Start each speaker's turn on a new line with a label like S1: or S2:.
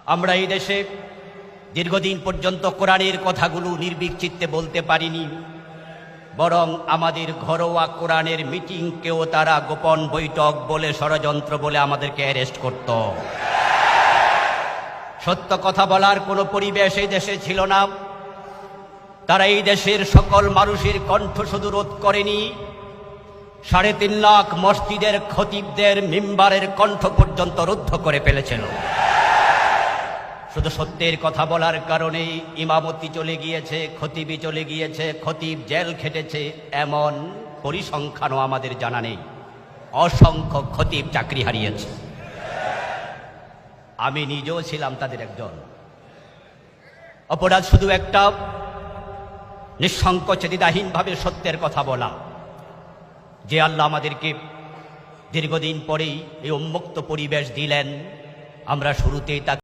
S1: আমরা এই দেশে দীর্ঘদিন পর্যন্ত কোরআনের কথাগুলো নির্ভীক চিত্তে বলতে পারিনি, বরং আমাদের ঘরোয়া কোরআনের মিটিংকেও তারা গোপন বৈঠক বলে, ষড়যন্ত্র বলে আমাদেরকে অ্যারেস্ট করত। সত্য কথা বলার কোনো পরিবেশ এই দেশে ছিল না। তারা এই দেশের সকল মানুষের কণ্ঠ শুধু রোধ করেনি, 3.5 লাখ মসজিদের খতিবদের মিম্বারের কণ্ঠ পর্যন্ত রুদ্ধ করে ফেলেছিল। শুধু সত্যের কথা বলার কারণে ইমামতি চলে গিয়েছে, খতিবি চলে গিয়েছে, খতিব জেল খেটেছে, এমন পরিসংখ্যানও আমাদের জানা নেই। অসংখ্য খতিব চাকরি হারিয়েছে। আমি নিজেও ছিলাম তাদের একজন। অপরাধ শুধু একটা, নিঃসংকোচে দ্বিধাহীনভাবে সত্যের কথা বলা। যে আল্লাহ আমাদেরকে দীর্ঘদিন পরেই এই উন্মুক্ত পরিবেশ দিলেন, আমরা শুরুতেই তাকে